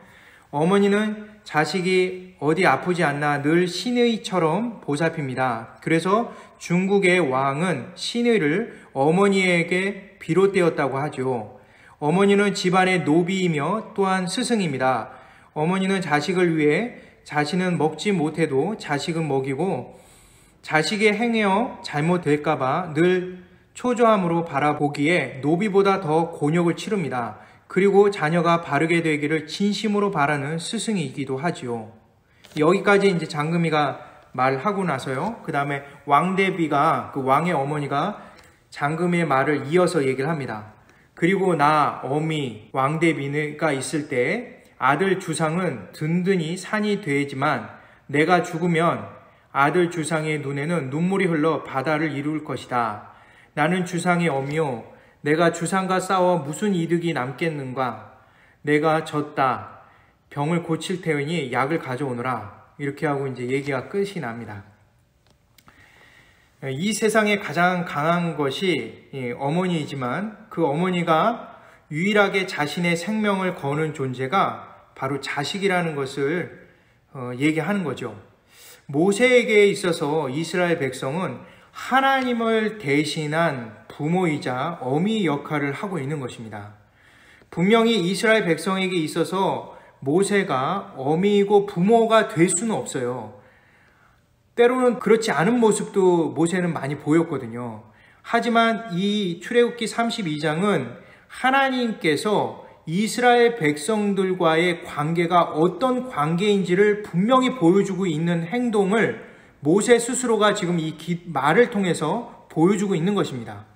어머니는 자식이 어디 아프지 않나 늘 신의처럼 보살핍니다. 그래서 중국의 왕은 신의를 어머니에게 비롯되었다고 하죠. 어머니는 집안의 노비이며 또한 스승입니다. 어머니는 자식을 위해 자신은 먹지 못해도 자식은 먹이고 자식의 행여 잘못될까봐 늘 초조함으로 바라보기에 노비보다 더 곤욕을 치릅니다. 그리고 자녀가 바르게 되기를 진심으로 바라는 스승이기도 하지요. 여기까지 이제 장금이가 말하고 나서요. 그 다음에 왕대비가 그 왕의 어머니가 장금이의 말을 이어서 얘기를 합니다. 그리고 나 어미 왕대비가 있을 때 아들 주상은 든든히 산이 되지만 내가 죽으면 아들 주상의 눈에는 눈물이 흘러 바다를 이룰 것이다. 나는 주상의 어미요. 내가 주상과 싸워 무슨 이득이 남겠는가? 내가 졌다. 병을 고칠 테니 약을 가져오너라. 이렇게 하고 이제 얘기가 끝이 납니다. 이 세상에 가장 강한 것이 어머니이지만 그 어머니가 유일하게 자신의 생명을 거는 존재가 바로 자식이라는 것을 얘기하는 거죠. 모세에게 있어서 이스라엘 백성은 하나님을 대신한 부모이자 어미 역할을 하고 있는 것입니다. 분명히 이스라엘 백성에게 있어서 모세가 어미이고 부모가 될 수는 없어요. 때로는 그렇지 않은 모습도 모세는 많이 보였거든요. 하지만 이 출애굽기 32장은 하나님께서 이스라엘 백성들과의 관계가 어떤 관계인지를 분명히 보여주고 있는 행동을 모세 스스로가 지금 이 말을 통해서 보여주고 있는 것입니다.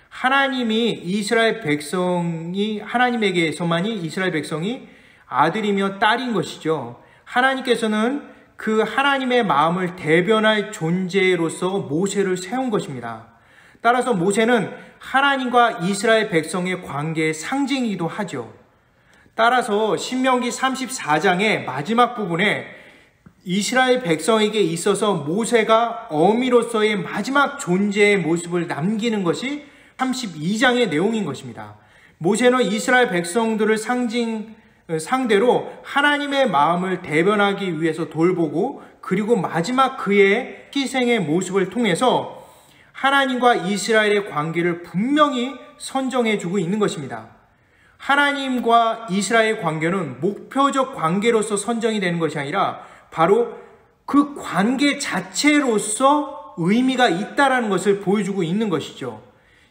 하나님이 이스라엘 백성이 하나님에게서만이 이스라엘 백성이 아들이며 딸인 것이죠. 하나님께서는 그 하나님의 마음을 대변할 존재로서 모세를 세운 것입니다. 따라서 모세는 하나님과 이스라엘 백성의 관계의 상징이기도 하죠. 따라서 신명기 34장의 마지막 부분에 이스라엘 백성에게 있어서 모세가 어미로서의 마지막 존재의 모습을 남기는 것이 32장의 내용인 것입니다. 모세는 이스라엘 백성들을 상대로 하나님의 마음을 대변하기 위해서 돌보고 그리고 마지막 그의 희생의 모습을 통해서 하나님과 이스라엘의 관계를 분명히 선정해주고 있는 것입니다. 하나님과 이스라엘의 관계는 목표적 관계로서 선정이 되는 것이 아니라 바로 그 관계 자체로서 의미가 있다는 것을 보여주고 있는 것이죠.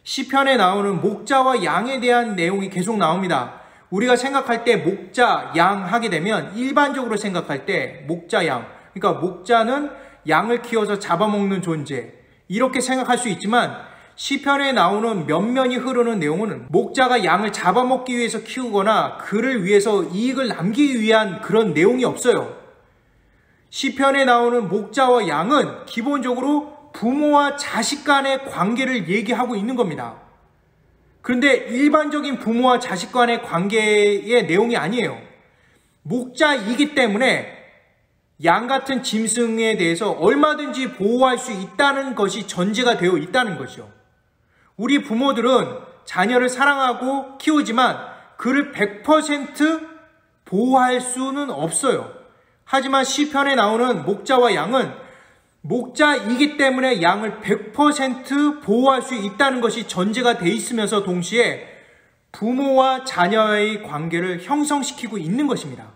시편에 나오는 목자와 양에 대한 내용이 계속 나옵니다. 우리가 생각할 때 목자, 양 하게 되면 일반적으로 생각할 때 목자, 양, 그러니까 목자는 양을 키워서 잡아먹는 존재 이렇게 생각할 수 있지만 시편에 나오는 면면이 흐르는 내용은 목자가 양을 잡아먹기 위해서 키우거나 그를 위해서 이익을 남기기 위한 그런 내용이 없어요. 시편에 나오는 목자와 양은 기본적으로 부모와 자식 간의 관계를 얘기하고 있는 겁니다. 그런데 일반적인 부모와 자식 간의 관계의 내용이 아니에요. 목자이기 때문에 양 같은 짐승에 대해서 얼마든지 보호할 수 있다는 것이 전제가 되어 있다는 거죠. 우리 부모들은 자녀를 사랑하고 키우지만 그를 100% 보호할 수는 없어요. 하지만 시편에 나오는 목자와 양은 목자이기 때문에 양을 100% 보호할 수 있다는 것이 전제가 돼 있으면서 동시에 부모와 자녀의 관계를 형성시키고 있는 것입니다.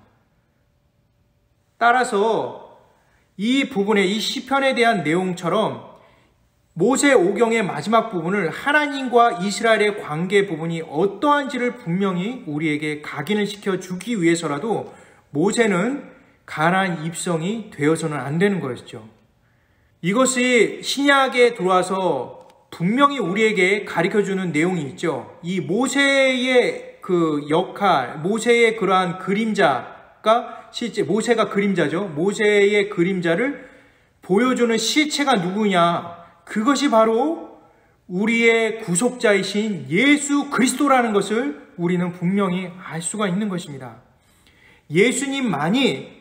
따라서 이 부분에 이 시편에 대한 내용처럼 모세 오경의 마지막 부분을 하나님과 이스라엘의 관계 부분이 어떠한지를 분명히 우리에게 각인을 시켜주기 위해서라도 모세는 가나안 입성이 되어서는 안 되는 것이죠. 이것이 신약에 들어와서 분명히 우리에게 가르쳐주는 내용이 있죠. 이 모세의 그 역할, 모세의 그러한 그림자가 실제 모세가 그림자죠. 모세의 그림자를 보여주는 실체가 누구냐? 그것이 바로 우리의 구속자이신 예수 그리스도라는 것을 우리는 분명히 알 수가 있는 것입니다. 예수님만이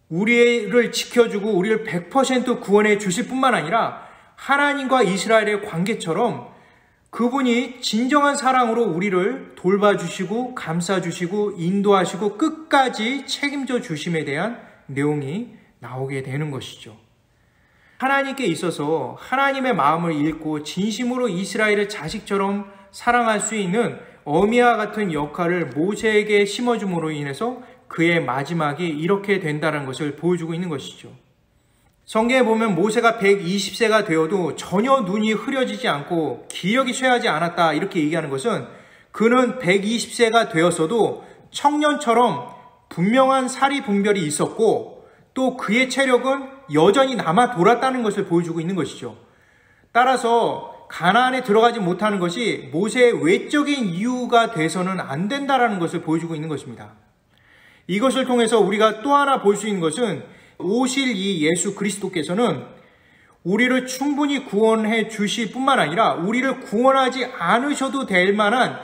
우리를 지켜주고 우리를 100% 구원해 주실 뿐만 아니라 하나님과 이스라엘의 관계처럼 그분이 진정한 사랑으로 우리를 돌봐주시고 감싸주시고 인도하시고 끝까지 책임져 주심에 대한 내용이 나오게 되는 것이죠. 하나님께 있어서 하나님의 마음을 읽고 진심으로 이스라엘을 자식처럼 사랑할 수 있는 어미와 같은 역할을 모세에게 심어줌으로 인해서 그의 마지막이 이렇게 된다는 것을 보여주고 있는 것이죠. 성경에 보면 모세가 120세가 되어도 전혀 눈이 흐려지지 않고 기력이 쇠하지 않았다 이렇게 얘기하는 것은 그는 120세가 되었어도 청년처럼 분명한 사리 분별이 있었고 또 그의 체력은 여전히 남아 돌았다는 것을 보여주고 있는 것이죠. 따라서 가나안에 들어가지 못하는 것이 모세의 외적인 이유가 돼서는 안 된다는 것을 보여주고 있는 것입니다. 이것을 통해서 우리가 또 하나 볼 수 있는 것은 오실 이 예수 그리스도께서는 우리를 충분히 구원해 주실 뿐만 아니라 우리를 구원하지 않으셔도 될 만한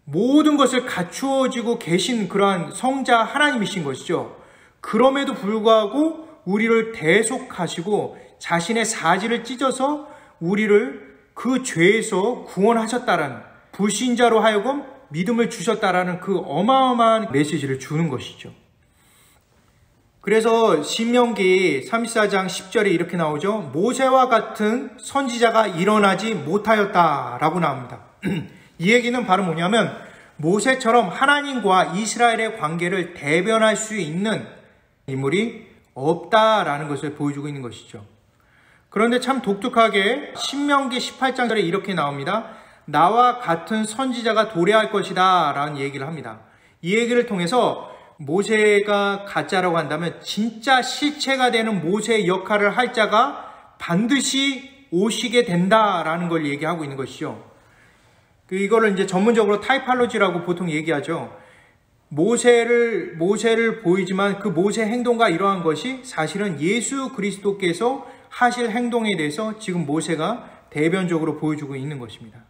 모든 것을 갖추어지고 계신 그러한 성자 하나님이신 것이죠. 그럼에도 불구하고 우리를 대속하시고 자신의 사지를 찢어서 우리를 그 죄에서 구원하셨다라는, 불신자로 하여금 믿음을 주셨다라는 그 어마어마한 메시지를 주는 것이죠. 그래서 신명기 34장 10절에 이렇게 나오죠. 모세와 같은 선지자가 일어나지 못하였다라고 나옵니다. 이 얘기는 바로 뭐냐면 모세처럼 하나님과 이스라엘의 관계를 대변할 수 있는 인물이 없다라는 것을 보여주고 있는 것이죠. 그런데 참 독특하게 신명기 18장절에 이렇게 나옵니다. 나와 같은 선지자가 도래할 것이다 라는 얘기를 합니다. 이 얘기를 통해서 모세가 가짜라고 한다면 진짜 실체가 되는 모세의 역할을 할 자가 반드시 오시게 된다라는 걸 얘기하고 있는 것이죠. 이거를 이제 전문적으로 타이팔로지라고 보통 얘기하죠. 모세를 보이지만 그 모세 행동과 이러한 것이 사실은 예수 그리스도께서 하실 행동에 대해서 지금 모세가 대변적으로 보여주고 있는 것입니다.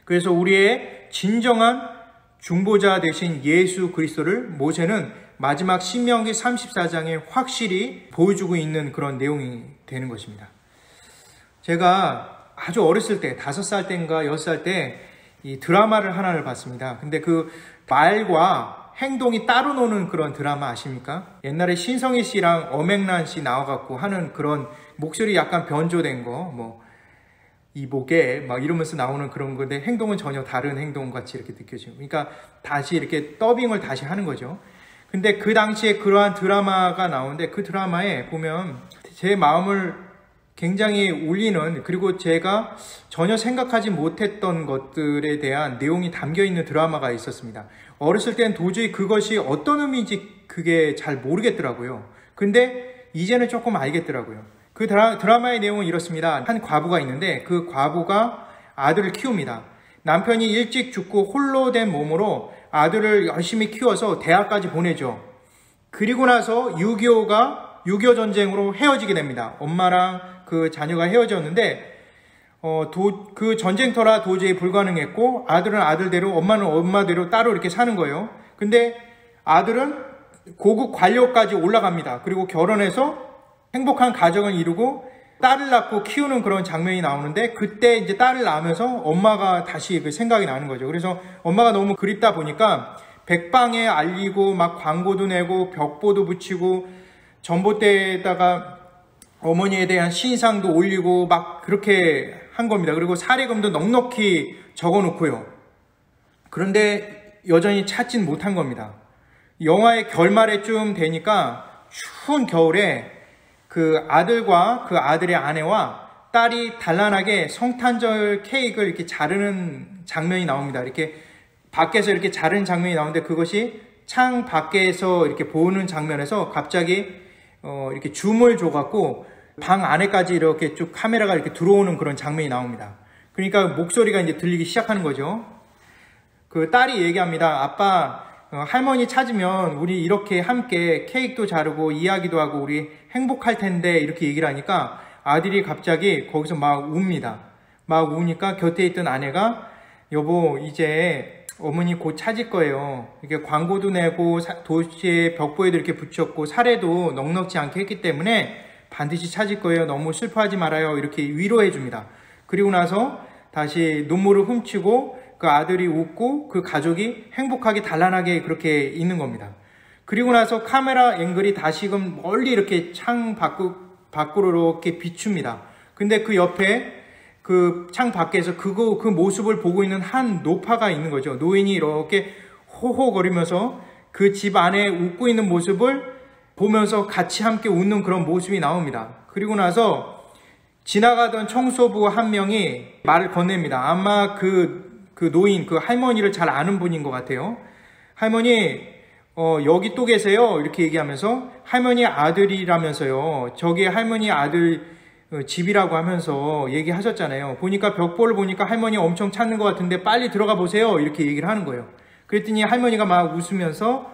그래서 우리의 진정한 중보자 되신 예수 그리스도를 모세는 마지막 신명기 34장에 확실히 보여주고 있는 그런 내용이 되는 것입니다. 제가 아주 어렸을 때 5살 때인가 6살 때 이 드라마를 하나를 봤습니다. 근데 그 말과 행동이 따로 노는 그런 드라마 아십니까? 옛날에 신성희 씨랑 엄앵란 씨 나와갖고 하는 그런 목소리 약간 변조된 거, 이보게 막 이러면서 나오는 그런 건데 행동은 전혀 다른 행동 같이 이렇게 느껴지고, 그러니까 다시 이렇게 더빙을 다시 하는 거죠. 근데 그 당시에 그러한 드라마가 나오는데 그 드라마에 보면 제 마음을 굉장히 울리는, 그리고 제가 전혀 생각하지 못했던 것들에 대한 내용이 담겨 있는 드라마가 있었습니다. 어렸을 땐 도저히 그것이 어떤 의미인지 그게 잘 모르겠더라고요. 근데 이제는 조금 알겠더라고요. 그 드라마의 내용은 이렇습니다. 한 과부가 있는데 그 과부가 아들을 키웁니다. 남편이 일찍 죽고 홀로 된 몸으로 아들을 열심히 키워서 대학까지 보내죠. 그리고 나서 6.25 전쟁으로 헤어지게 됩니다. 엄마랑 그 자녀가 헤어졌는데 그 전쟁터라 도저히 불가능했고 아들은 아들대로 엄마는 엄마대로 따로 이렇게 사는 거예요. 근데 아들은 고급 관료까지 올라갑니다. 그리고 결혼해서 행복한 가정을 이루고 딸을 낳고 키우는 그런 장면이 나오는데 그때 이제 딸을 낳으면서 엄마가 다시 그 생각이 나는 거죠. 그래서 엄마가 너무 그립다 보니까 백방에 알리고 막 광고도 내고 벽보도 붙이고 전봇대에다가 어머니에 대한 신상도 올리고 막 그렇게 한 겁니다. 그리고 사례금도 넉넉히 적어 놓고요. 그런데 여전히 찾진 못한 겁니다. 영화의 결말에쯤 되니까 추운 겨울에 그 아들과 그 아들의 아내와 딸이 단란하게 성탄절 케이크를 이렇게 자르는 장면이 나옵니다. 이렇게 밖에서 이렇게 자르는 장면이 나오는데 그것이 창 밖에서 이렇게 보는 장면에서 갑자기 이렇게 줌을 줘갖고 방 안에까지 이렇게 쭉 카메라가 이렇게 들어오는 그런 장면이 나옵니다. 그러니까 목소리가 이제 들리기 시작하는 거죠. 그 딸이 얘기합니다. 아빠, 할머니 찾으면 우리 이렇게 함께 케이크도 자르고 이야기도 하고 우리 행복할 텐데 이렇게 얘기를 하니까 아들이 갑자기 거기서 막 웁니다. 막 우니까 곁에 있던 아내가 여보 이제 어머니 곧 찾을 거예요. 이렇게 광고도 내고 도시의 벽보에도 이렇게 붙였고 사례도 넉넉지 않게 했기 때문에 반드시 찾을 거예요. 너무 슬퍼하지 말아요. 이렇게 위로해 줍니다. 그리고 나서 다시 눈물을 훔치고 그 아들이 웃고 그 가족이 행복하게 단란하게 그렇게 있는 겁니다. 그리고 나서 카메라 앵글이 다시금 멀리 이렇게 창 밖으로 이렇게 비춥니다. 근데 그 옆에 그 창 밖에서 그 모습을 보고 있는 한 노파가 있는 거죠. 노인이 이렇게 호호거리면서 그 집 안에 웃고 있는 모습을 보면서 같이 함께 웃는 그런 모습이 나옵니다. 그리고 나서 지나가던 청소부 한 명이 말을 건넵니다. 아마 그 노인, 그 할머니를 잘 아는 분인 것 같아요. 할머니, 여기 또 계세요. 이렇게 얘기하면서 할머니 아들이라면서요. 저기 할머니 아들 집이라고 하면서 얘기하셨잖아요. 보니까 벽보를 보니까 할머니 엄청 찾는 것 같은데 빨리 들어가 보세요. 이렇게 얘기를 하는 거예요. 그랬더니 할머니가 막 웃으면서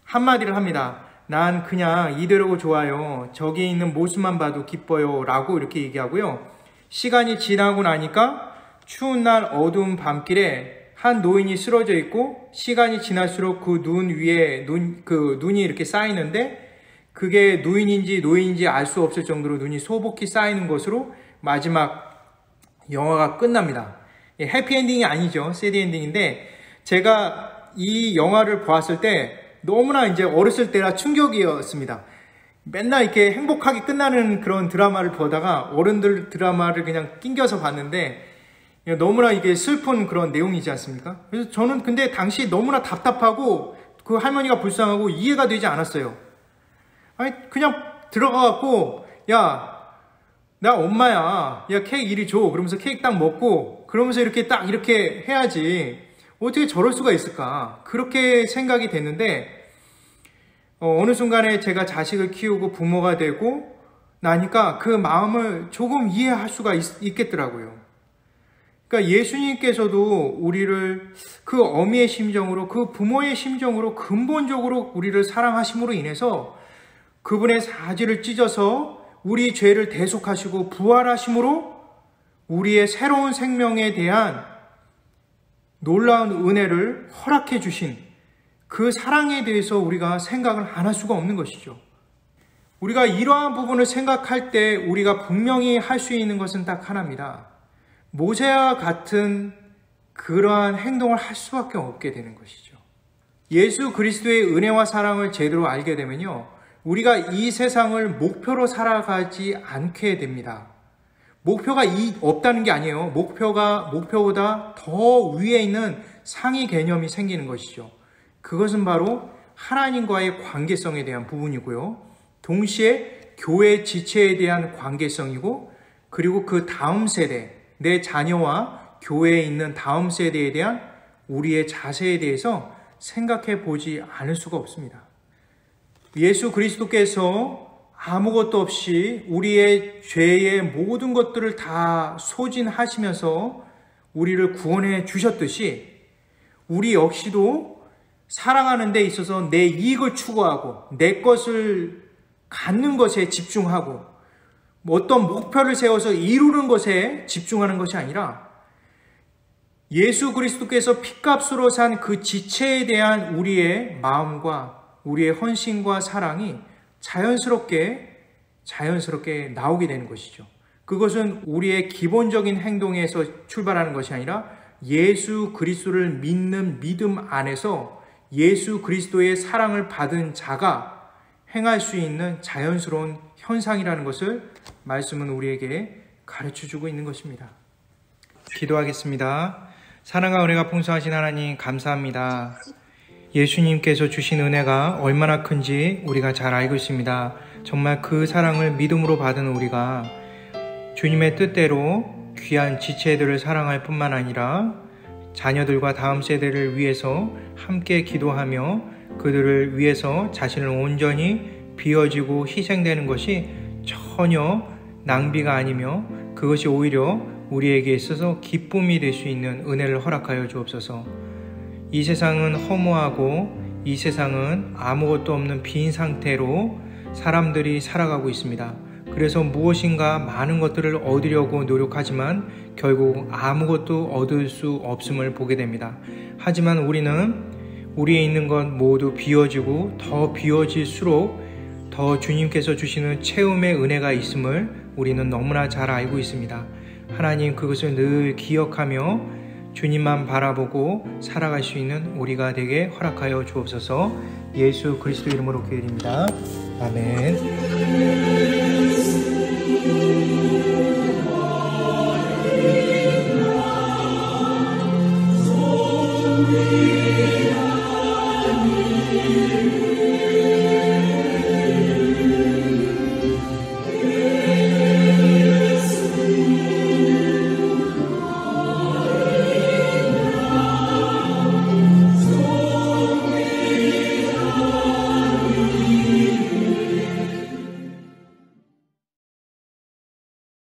한마디를 합니다. 난 그냥 이대로 좋아요. 저기 있는 모습만 봐도 기뻐요. 라고 이렇게 얘기하고요. 시간이 지나고 나니까 추운 날 어두운 밤길에 한 노인이 쓰러져 있고 시간이 지날수록 그 눈 위에 눈이 이렇게 쌓이는데 그게 노인인지 알 수 없을 정도로 눈이 소복히 쌓이는 것으로 마지막 영화가 끝납니다. 해피엔딩이 아니죠. 새드엔딩인데 제가 이 영화를 보았을 때 너무나 이제 어렸을 때라 충격이었습니다. 맨날 이렇게 행복하게 끝나는 그런 드라마를 보다가 어른들 드라마를 그냥 낑겨서 봤는데 너무나 이게 슬픈 그런 내용이지 않습니까? 그래서 저는 근데 당시 너무나 답답하고 그 할머니가 불쌍하고 이해가 되지 않았어요. 아니 그냥 들어가갖고 야 나 엄마야 야 케이크 이리 줘 그러면서 케이크 딱 먹고 그러면서 이렇게 딱 이렇게 해야지 어떻게 저럴 수가 있을까 그렇게 생각이 됐는데 어느 순간에 제가 자식을 키우고 부모가 되고 나니까 그 마음을 조금 이해할 수가 있겠더라고요. 그러니까 예수님께서도 우리를 그 어미의 심정으로 그 부모의 심정으로 근본적으로 우리를 사랑하심으로 인해서 그분의 사지를 찢어서 우리 죄를 대속하시고 부활하심으로 우리의 새로운 생명에 대한 놀라운 은혜를 허락해 주신 그 사랑에 대해서 우리가 생각을 안 할 수가 없는 것이죠. 우리가 이러한 부분을 생각할 때 우리가 분명히 할 수 있는 것은 딱 하나입니다. 모세와 같은 그러한 행동을 할 수밖에 없게 되는 것이죠. 예수 그리스도의 은혜와 사랑을 제대로 알게 되면요. 우리가 이 세상을 목표로 살아가지 않게 됩니다. 목표가 없다는 게 아니에요. 목표보다 더 위에 있는 상위 개념이 생기는 것이죠. 그것은 바로 하나님과의 관계성에 대한 부분이고요. 동시에 교회 지체에 대한 관계성이고 그리고 그 다음 세대, 내 자녀와 교회에 있는 다음 세대에 대한 우리의 자세에 대해서 생각해 보지 않을 수가 없습니다. 예수 그리스도께서 아무것도 없이 우리의 죄의 모든 것들을 다 소진하시면서 우리를 구원해 주셨듯이 우리 역시도 살아가는 데 있어서 내 이익을 추구하고 내 것을 갖는 것에 집중하고 어떤 목표를 세워서 이루는 것에 집중하는 것이 아니라 예수 그리스도께서 핏값으로 산 그 지체에 대한 우리의 마음과 우리의 헌신과 사랑이 자연스럽게 나오게 되는 것이죠. 그것은 우리의 기본적인 행동에서 출발하는 것이 아니라 예수 그리스도를 믿는 믿음 안에서 예수 그리스도의 사랑을 받은 자가 행할 수 있는 자연스러운 현상이라는 것을 말씀은 우리에게 가르쳐주고 있는 것입니다. 기도하겠습니다. 사랑과 은혜가 풍성하신 하나님 감사합니다. 예수님께서 주신 은혜가 얼마나 큰지 우리가 잘 알고 있습니다. 정말 그 사랑을 믿음으로 받은 우리가 주님의 뜻대로 귀한 지체들을 사랑할 뿐만 아니라 자녀들과 다음 세대를 위해서 함께 기도하며 그들을 위해서 자신을 온전히 비워지고 희생되는 것이 전혀 낭비가 아니며 그것이 오히려 우리에게 있어서 기쁨이 될 수 있는 은혜를 허락하여 주옵소서. 이 세상은 허무하고 이 세상은 아무것도 없는 빈 상태로 사람들이 살아가고 있습니다. 그래서 무엇인가 많은 것들을 얻으려고 노력하지만 결국 아무것도 얻을 수 없음을 보게 됩니다. 하지만 우리는 우리에 있는 것 모두 비워지고 더 비워질수록 더 주님께서 주시는 채움의 은혜가 있음을 우리는 너무나 잘 알고 있습니다. 하나님 그것을 늘 기억하며 주님만 바라보고 살아갈 수 있는 우리가 되게 허락하여 주옵소서. 예수 그리스도 이름으로 기도드립니다. 아멘.